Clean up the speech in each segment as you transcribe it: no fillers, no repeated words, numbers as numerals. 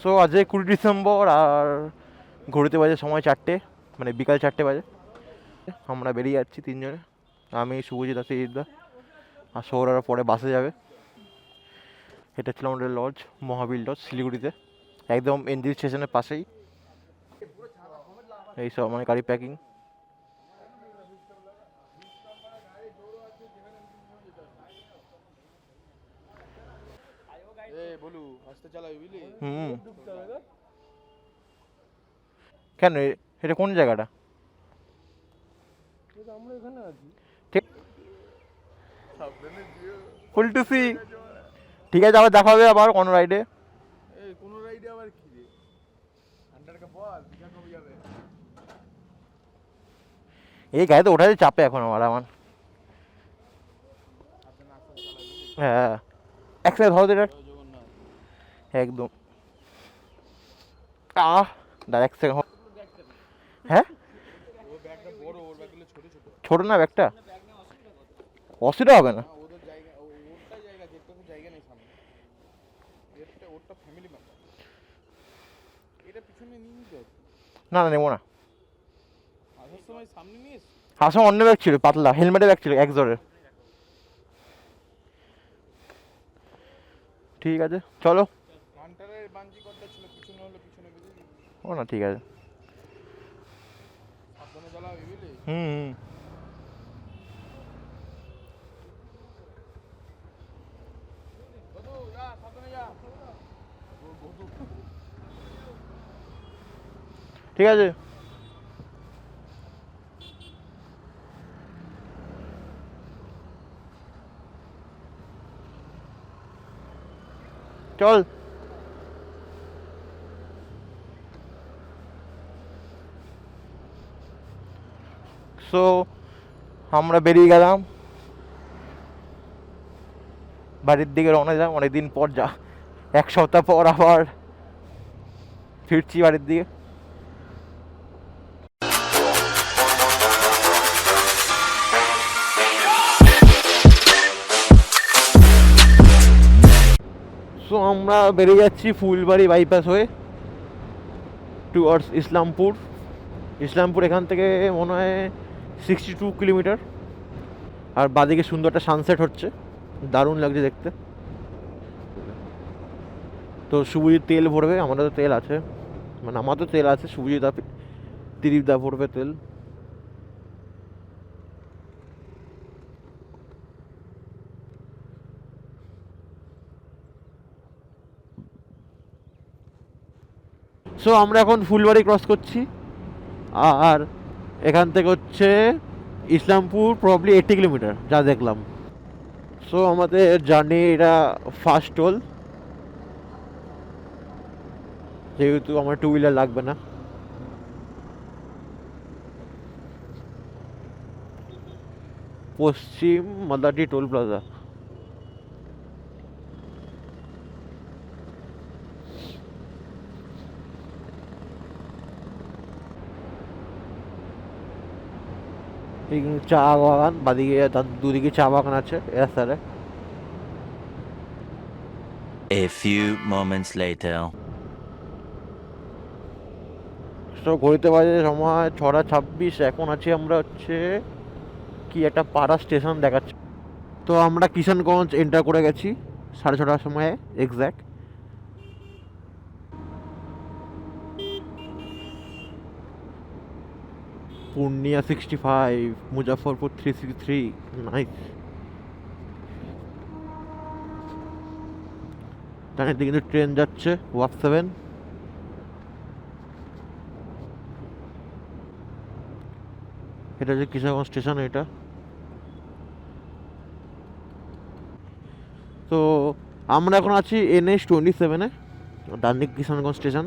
So আজকে 20 December আর ঘড়িতে বাজে সময় 4টে, মানে বিকাল 4টে বাজে। আমরা বেরিয়ে যাচ্ছি তিনজনে, আমি, শুভজিৎ আর সিজিৎদা, আর সৌরভ পরে বাসে যাবে। এটা ছিল আমাদের লজ, মহাবীর লজ, শিলিগুড়িতে, একদম এনজি স্টেশনের পাশেই। এই সব মানে গাড়ি প্যাকিং। হুম, কেন এটা কোন জায়গাটা? ঠিক, ফুল টু সি। ঠিক আছে, আবার দেখা হবে আবার কোনো রাইডে। এই গাড়িতে ওঠাতে চাপে এখন আমার। হ্যাঁ, একসাথে ধরো তো এটা একদম। দাঁড়া এক সেকেন্ড। হ্যাঁ, ছোট না ব্যাগটা, অসুবিধা হবে না। না না, নেবো না। আসাম অন্য ব্যাগ ছিল, পাতলা হেলমেটের ব্যাগ ছিল এক জোরের। ঠিক আছে চলো। ও না, ঠিক আছে। হুম হুম। ঠিক আছে। চল। সো আমরা বেরিয়ে গেলাম, বাড়ির দিকে রওনা দিলাম। অনেকদিন পর, যা 1 সপ্তাহ পর আবার ফিরছি বাড়ির দিকে। সো আমরা বেরিয়ে যাচ্ছি ফুলবাড়ি বাইপাস হয়ে টুয়ার্ডস ইসলামপুর। ইসলামপুর এখান থেকে মনে হয় 62 কিলোমিটার। আর বাদিকে সুন্দর একটা সানসেট হচ্ছে, দারুণ লাগছে দেখতে। তো শুভজিৎ তেল ভরবে, আমাদের তো তেল আছে, মানে আমার তো তেল আছে, শুভজিৎ দা, ত্রিদীপ দা ভরবে তেল। সো আমরা এখন ফুলবাড়ি ক্রস করছি, আর এখান থেকে হচ্ছে ইসলামপুর প্রবলি 80 কিলোমিটার যা দেখলাম। সো আমাদের জার্নি এটা ফার্স্ট টোল, যেহেতু আমার টু হুইলার লাগবে না। পশ্চিম মাদারটি টোল প্লাজা। এই চা বাগান, বাদিকে তার দুদিকে চা বাগান আছে রাস্তায়। A few moments later. তো ঘড়িতে বাজে সময় 6টা 26, এখন আছি আমরা হচ্ছে কি একটা পাড়া স্টেশন দেখাচ্ছে। তো আমরা কিষানগঞ্জ এন্টার করে গেছি 6:30টার সময় এক্স্যাক্ট। পূর্ণিয়া 65, মুজাফরপুর 363, নাইস। ডানের দিকে কিন্তু ট্রেন যাচ্ছে ওয়াক 7। এটা যে কিষানগঞ্জ স্টেশন এটা। তো আমরা এখন আছি NH-27-এ, ডান দিকে কিষানগঞ্জ স্টেশন।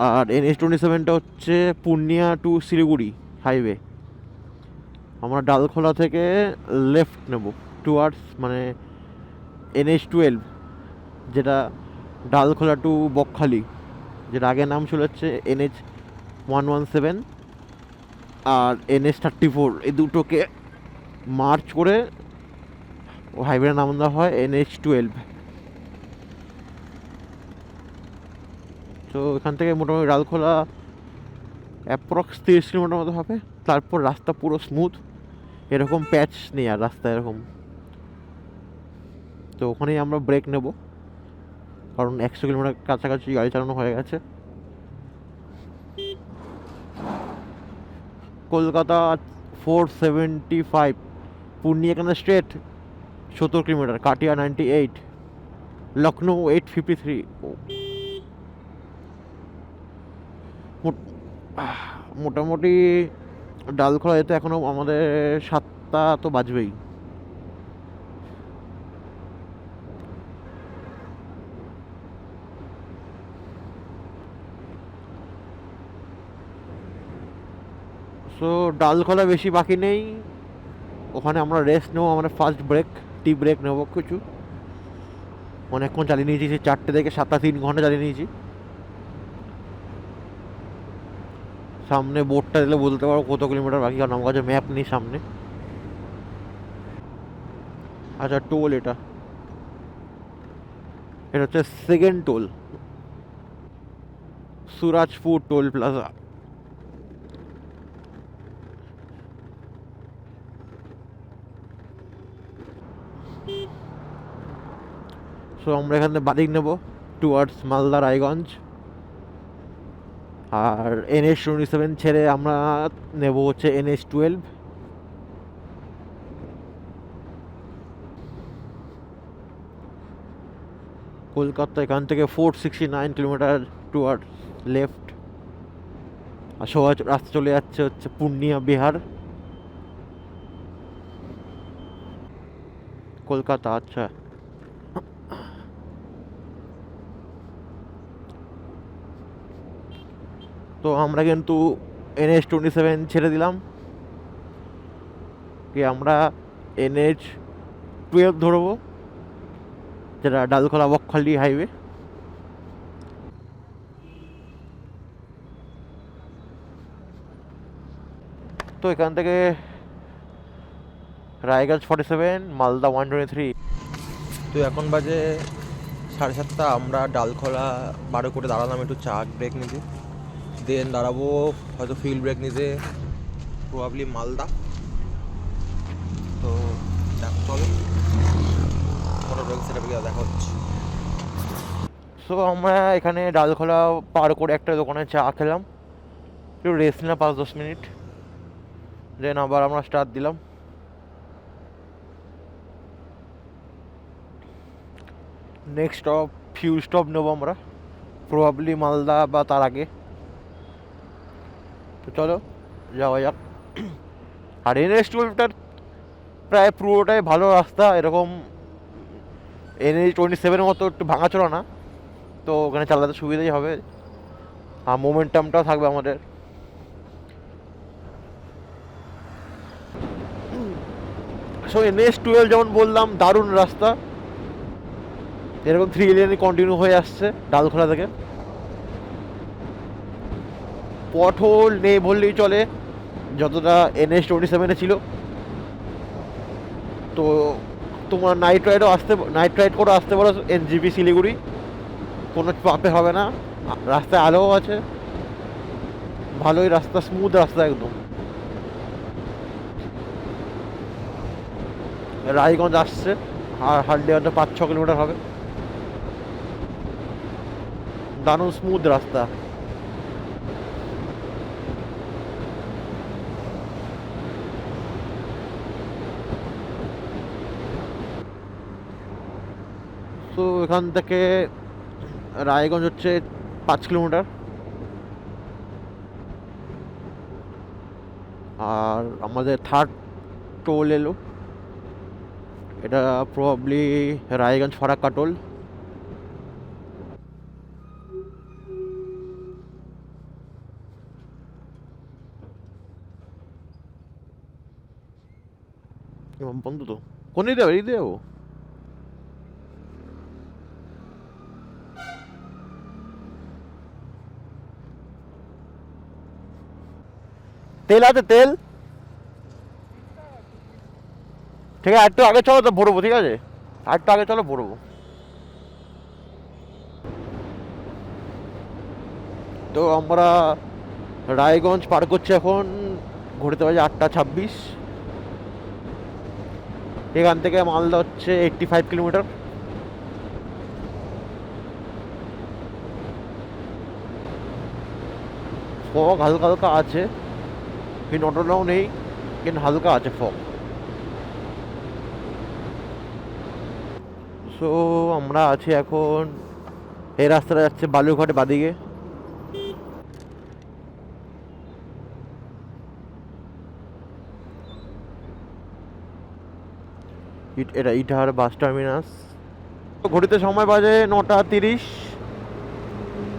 আর NH-27টা হচ্ছে পূর্ণিয়া টু শিলিগুড়ি হাইওয়ে। আমরা ডালখোলা থেকে লেফট নেব টুয়ার্ডস মানে NH-12, যেটা ডালখোলা টু বকখালি, যেটা আগের নাম ছিল হচ্ছে NH-117। আর NH-34, এই দুটোকে মার্চ করে হাইওয়ের নাম দেওয়া হয় NH-12। তো এখান থেকে মোটামুটি ডালখোলা অ্যাপ্রক্স 30 কিলোমিটার মতো হবে। তারপর রাস্তা পুরো স্মুথ, এরকম প্যাচ নেই আর রাস্তা এরকম। তো ওখানেই আমরা ব্রেক নেব, কারণ 100 কিলোমিটার কাছাকাছি গাড়ি চালানো হয়ে গেছে। কলকাতা 475, পূর্ণিয়া এখানে স্ট্রেট 70 কিলোমিটার, কাটিয়া 98, লখনৌ 853। মোটামুটি ডালখোলা যেতে এখনও আমাদের 7টা তো বাজবেই। সো ডালখোলা বেশি বাকি নেই, ওখানে আমরা রেস্ট নেবো। আমরা ফার্স্ট ব্রেক, টি ব্রেক নেবো কিছু। অনেকক্ষণ চালিয়ে নিয়েছি, সেই 4টে থেকে 7টা 3 ঘন্টা চালিয়ে নিয়েছি। সামনে বোর্ডটা দিলে বলতে পারবো কত কিলোমিটার বাকি, কারণ আমার কাছে ম্যাপ নেই সামনে। আচ্ছা, টোল এটা এটা হচ্ছে second toll, Surajpur toll plaza. So আমরা এখান থেকে বাদিক নেব টুয়ার্ডস মালদা রায়গঞ্জ, আর NH27 ছেড়ে আমরা নেব হচ্ছে NH12। কলকাতা এখান থেকে 469 কিলোমিটার টুয়ার্ডস লেফট, আর সোজা রাস্তা চলে যাচ্ছে হচ্ছে পূর্ণিয়া বিহার, কলকাতা। আচ্ছা, তো আমরা কিন্তু NH27 ছেড়ে দিলাম, কি আমরা NH12 ধরবো, যেটা ডালখোলা বকখালি হাইওয়ে। তো এখান থেকে রায়গঞ্জ 47, মালদা 123। তো এখন বাজে 7:30, আমরা ডালখোলা 12 করে দাঁড়ালাম একটু চা ব্রেক নিতে, দেন দাঁড়াবো হয়তো ফিল্ড ব্রেক নিতে, প্রবাবলি মালদা। তো চলো কোনো ব্রেক সেটা দেখা হচ্ছে। সো আমরা এখানে ডালখোলা পার করে একটা দোকানে চা খেলাম, একটু রেস্ট নিলাম 5-10 মিনিট, দেন আবার আমরা স্টার্ট দিলাম। নেক্সট স্টপ ফিউ স্টপ নেবো আমরা, প্রবাবলি মালদা বা তার আগে। তো চলো যাওয়া যাক। আর NH12টার প্রায় পুরোটাই ভালো রাস্তা, এরকম NH27 মতো একটু ভাঙাচোরা না, তো ওখানে চালাতে সুবিধাই হবে, আর মোমেন্টামটাও থাকবে আমাদের। সো NH12 যেমন বললাম দারুণ রাস্তা, এরকম 3 লেনে কন্টিনিউ হয়ে আসছে ডালখোলা থেকে। পথহোল নেই বললেই চলে, যতটা NH27 ছিল। তো তোমার নাইট রাইড করে আসতে পারো NGP শিলিগুড়ি, কোনো চাপে হবে না। রাস্তায় আলোও আছে, ভালোই রাস্তা, স্মুথ রাস্তা একদম। রায়গঞ্জ আসছে, আর হার্ডলি হয়তো 5-6 কিলোমিটার হবে, দারুণ স্মুথ রাস্তা। তো এখান থেকে রায়গঞ্জ হচ্ছে 5 কিলোমিটার, আর আমাদের থার্ড টোল এলো, এটা প্রবাবলি রায়গঞ্জ ফারাক্কা টোল। বন্ধু তো কোন দিকে যাবে, এদিকে যাবো? তেল আছে তেল, ঠিক আছে একটু আগে চলো তো ভরবো, ঠিক আছে আর একটু আগে চলো ভরবো। তো আমরা রায়গঞ্জ পার করছি এখন, ঘুরতে বাজে 8:26। এখান থেকে মালদা হচ্ছে 85 কিলোমিটার। ফগ হালকা হালকা আছে, কিন্তু অতটাও নেই, কিন্তু হালকা আছে ফগ। সো আমরা আছি এখন, এই রাস্তাটা যাচ্ছে বালুরঘাটে বাদিকে। এটা ইটাহার বাস টার্মিনাস। ঘড়িতে সময় বাজে 9:30।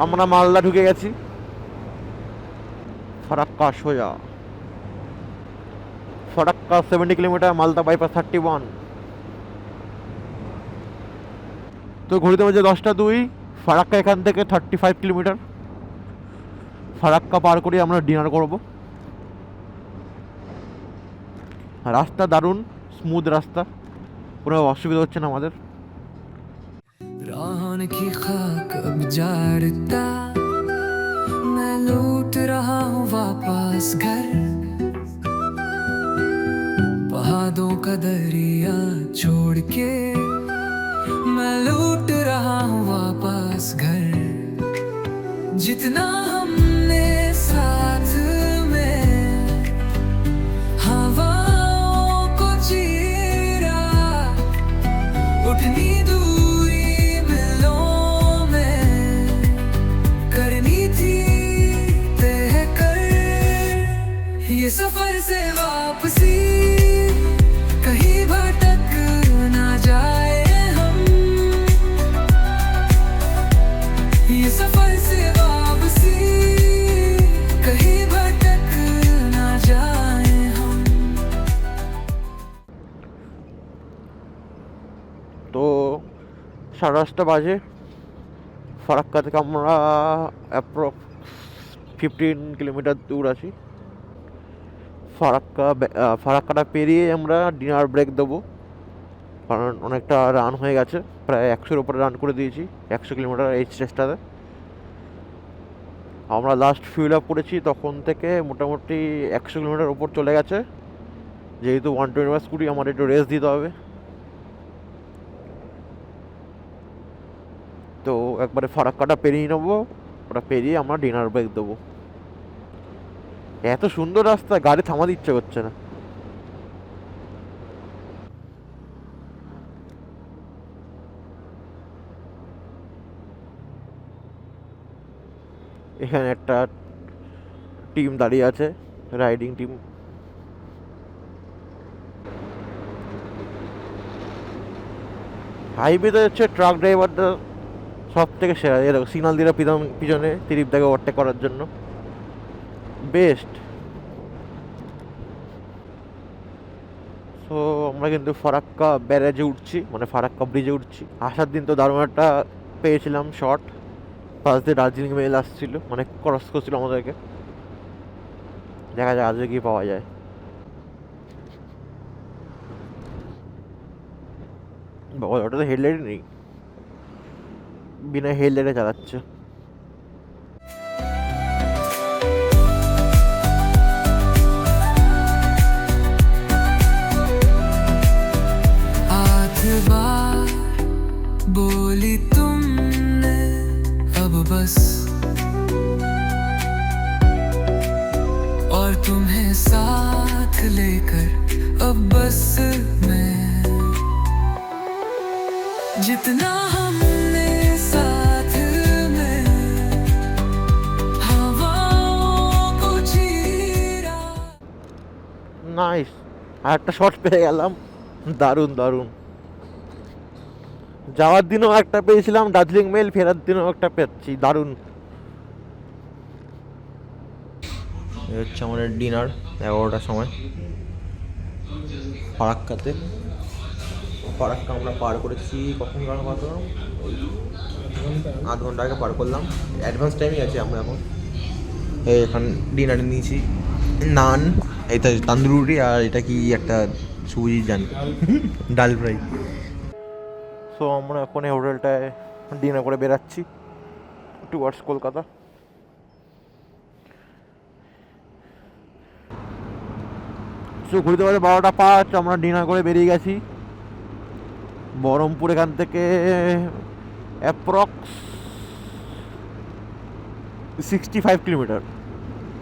আমরা মালদা ঢুকে গেছি। ফারাক্কা সোজা, ফারাক্কা 70 কিলোমিটার, মালদা বাইপাস 31। তো ঘড়িতে বাজে 10:02। ফারাক্কা এখান থেকে 35 কিলোমিটার। ফারাক্কা পার করে আমরা ডিনার করব। রাস্তা দারুণ স্মুথ রাস্তা, কোনো অসুবিধা হচ্ছে না আমাদের। राहों की खाक अब जाड़ता, मैं लूट रहा हूँ वापस घर। पहाड़ों का दरिया छोड़ के मैं लूट रहा हूँ वापस घर। जितना हमने साथ में हवाओं को चीरा, उठनी दूरी मिलों में करनी थी तय कर। ये सफर से वापसी कहीं भटक ना जाए हम। ये सफर से वापसी कहीं भटक ना जाए हम। তো 8:30 বাজে। ফারাক্কা থেকে আমরা অ্যাপ্রক্স 15 কিলোমিটার দূর আছি। ফারাক্কাটা পেরিয়ে আমরা ডিনার ব্রেক দেবো, কারণ অনেকটা রান হয়ে গেছে, প্রায় 100-এর উপরে রান করে দিয়েছি 100 কিলোমিটার এই স্টেজটাতে। আমরা লাস্ট ফিউল আপ করেছি তখন থেকে মোটামুটি 100 কিলোমিটার উপর চলে গেছে। যেহেতু 120 স্কুটি, আমার একটু রেস্ট দিতে হবে। তো একবারে ফারাক্কাটা পেরিয়ে নেবো, ওটা পেরিয়ে আমরা ডিনার ব্রেক দেবো। এত সুন্দর রাস্তা, গাড়ি থামাতে ইচ্ছে করছে না। এখানে একটা টিম দাঁড়িয়ে আছে, রাইডিং টিম। হাইওয়েতে হচ্ছে ট্রাক ড্রাইভারটা সব থেকে সেরা। এরকম সিগনাল দিয়ে পিছনে তিরিপদাকে ওভারটেক করার জন্য বেস্ট। সো আমরা কিন্তু ফারাক্কা ব্যারেজে উঠছি, মানে ফারাক্কা ব্রিজে উঠছি। আসার দিন তো দারুণ একটা পেয়েছিলাম শর্ট, পাশ দিয়ে দার্জিলিং মেল আসছিল, মানে ক্রস করছিল আমাদেরকে। দেখা যায় আজকে কি পাওয়া যায়। বাবা, ওটা তো হেডলাইট নেই, বিনা হেডলাইটে চালাচ্ছে। आठ बार बोली तुमने अब बस, और तुम्हें साथ लेकर अब बस मैं। जितना हमने साथ में हवाओं को चीरा। নাইস, আর একটা শর্ট পেয়ে গেলাম, দারুণ দারুণ। যাওয়ার দিনও একটা পেয়েছিলাম দার্জিলিং মেল, ফেরার দিনও একটা পেয়েছি, দারুণ। এই হচ্ছে আমাদের ডিনার 11টার সময় ফারাক্কাতে। ফারাক্কা আমরা পার করেছি কখন, পার করলাম 8 ঘন্টা আগে পার করলাম। অ্যাডভান্স টাইমই আছে আমরা এখন। এই এখানে ডিনারে নিয়েছি নান, এইটা তান্দুরি, আর এটা কি একটা সুজি জানি ডাল ফ্রাই। সো আমরা এখন এই হোটেলটায় ডিনার করে বেরাচ্ছি টুয়ার্ডস কলকাতা। সো ঘুরতে বাজে 12:05, আমরা ডিনার করে বেরিয়ে গেছি। বহরমপুর এখান থেকে অ্যাপ্রক্স 65 কিলোমিটার।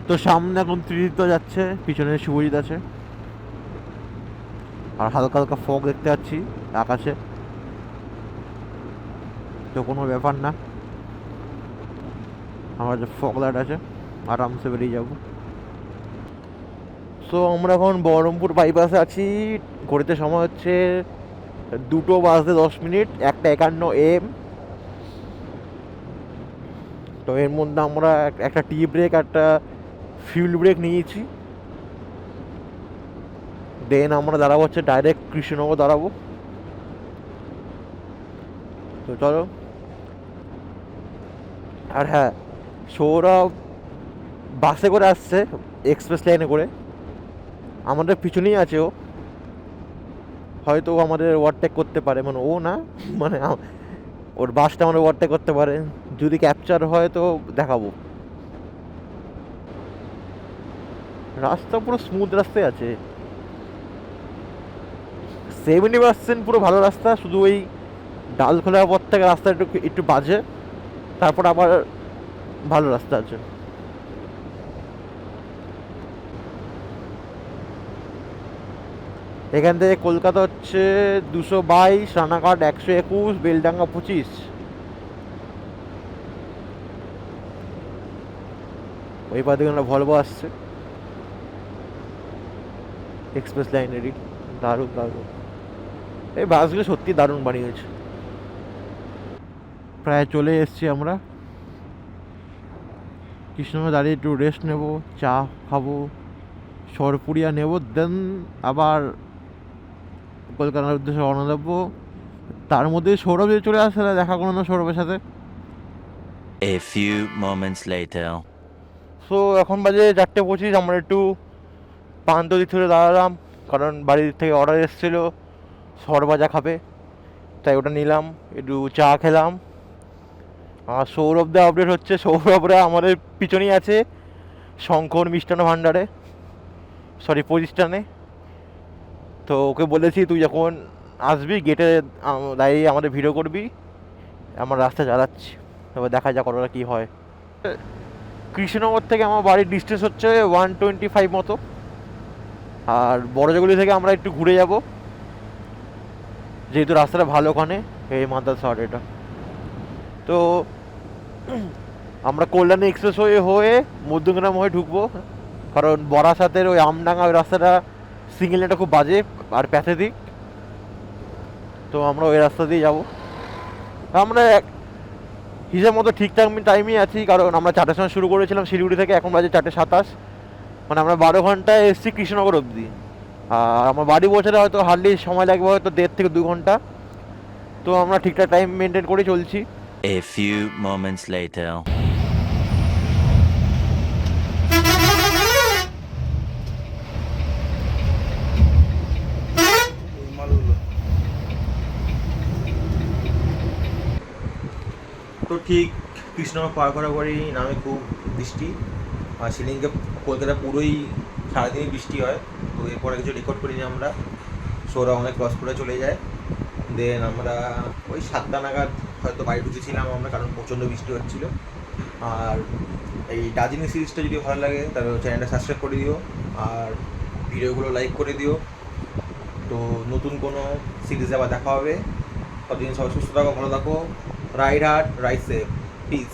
তো সামনে এখন ত্রিদিত্য যাচ্ছে, পিছনে শুভজিৎ আছে, আর হালকা হালকা ফগ দেখতে পাচ্ছি আকাশে, তো কোনো ব্যাপার না, আমার যে ফগ লাইট আছে আরামসে বেরিয়ে যাব। সো আমরা এখন বহরমপুর বাইপাসে আছি। ঘড়িতে সময় হচ্ছে 2:10 1:51 AM। তো এর মধ্যে আমরা একটা টি ব্রেক, একটা ফিউল ব্রেক নিয়েছি। দেন আমরা দাঁড়াবো হচ্ছে ডাইরেক্ট কৃষ্ণনগর দাঁড়াবো। তো চলো। আর হ্যাঁ, সৌরভ বাসে করে আসছে, এক্সপ্রেস লাইনে করে, আমাদের পিছনেই আছে ও। হয়তো ও আমাদের ওভারটেক করতে পারে, মানে ও না, মানে ওর বাসটা আমাদের ওভারটেক করতে পারে। যদি ক্যাপচার হয় তো দেখাবো। রাস্তা পুরো স্মুথ রাস্তায় আছে, 70% পুরো ভালো রাস্তা। শুধু ওই ডাল খোলার পর থেকে রাস্তা একটু একটু বাজে, তারপর আবার ভালো রাস্তা আছে। এখান থেকে কলকাতা হচ্ছে 222, রানাঘাট 121, বেলডাঙ্গা 25। ওই পা থেকে একটা ভলভো আসছে এক্সপ্রেস লাইনেরই, দারুণ দারুণ। এই বাসগুলো সত্যি দারুণ বানিয়েছে। প্রায় চলে এসেছি আমরা কৃষ্ণনগর, দাঁড়িয়ে একটু রেস্ট নেব, চা খাবো, সরপুরিয়া নেব, দেন আবার কলকাতার উদ্দেশ্যে রওনা দেবো। তার মধ্যে সৌরভ যদি চলে আসে, দেখা করো না সৌরভের সাথে। A few moments later. So এখন বাজে 4:25, আমরা একটু পান্তদিক থেকে দাঁড়ালাম, কারণ বাড়ির থেকে অর্ডার এসেছিলো সরভাজা খাবে, তাই ওটা নিলাম, একটু চা খেলাম। আর সৌরভদা আপডেট হচ্ছে, সৌরভরা আমাদের পিছনেই আছে শঙ্কর মিষ্টান্ন ভাণ্ডারে, সরি প্রতিষ্ঠানে। তো ওকে বলেছি তুই যখন আসবি গেটে দাঁড়িয়ে আমাদের ভিডিও করবি, আমার রাস্তা চালাচ্ছি, এবার দেখা যাক কতটা কী হয়। কৃষ্ণনগর থেকে আমার বাড়ির ডিস্টেন্স হচ্ছে 125 মতো, আর বড়জগুলি থেকে আমরা একটু ঘুরে যাব, যেহেতু রাস্তাটা ভালো ওখানে, এই মাদার শহর এটা। তো আমরা কল্যাণী এক্সপ্রেস হয়ে মধ্যমগ্রাম হয়ে ঢুকবো, কারণ বরাসাতের ওই আমডাঙ্গা ওই রাস্তাটা সিঙ্গেল লেনটা খুব বাজে আর প্যাথেটিক। তো আমরা ওই রাস্তা দিয়ে যাবো। আমরা হিসেব মতো ঠিকঠাক টাইমই আছি, কারণ আমরা 4টার সময় শুরু করেছিলাম শিলিগুড়ি থেকে, এখন বাজে 4:27, মানে আমরা 12 ঘন্টায় এসেছি কৃষ্ণনগর অবধি। আর আমার বাড়ি পৌঁছাতে হয়তো হার্ডলি সময় লাগবে হয়তো 1.5 থেকে 2 ঘন্টা। তো আমরা ঠিকঠাক টাইম মেনটেন করে চলছি। A few moments later. তো ঠিক কৃষ্ণনগর পার করার পরেই নামে খুব বৃষ্টি, আর সেদিনকে কলকাতা পুরোই সারাদিনই বৃষ্টি হয়। তো এরপরে কিছু রেকর্ড করিনি আমরা, শোরা অনেক ক্রস করে চলে যায়। দেন আমরা ওই 7টা নাগাদ হয়তো বাড়ি ঢুকেছিলাম আমরা, কারণ প্রচণ্ড বৃষ্টি হচ্ছিলো। আর এই দার্জিলিং সিরিজটা যদি ভালো লাগে তাহলে চ্যানেলটা সাবস্ক্রাইব করে দিও, আর ভিডিওগুলো লাইক করে দিও। তো নতুন কোনো সিরিজে আবার দেখা হবে, ততদিন সবাই সুস্থ থাকো, ভালো থাকো, ride hard, ride safe, piece.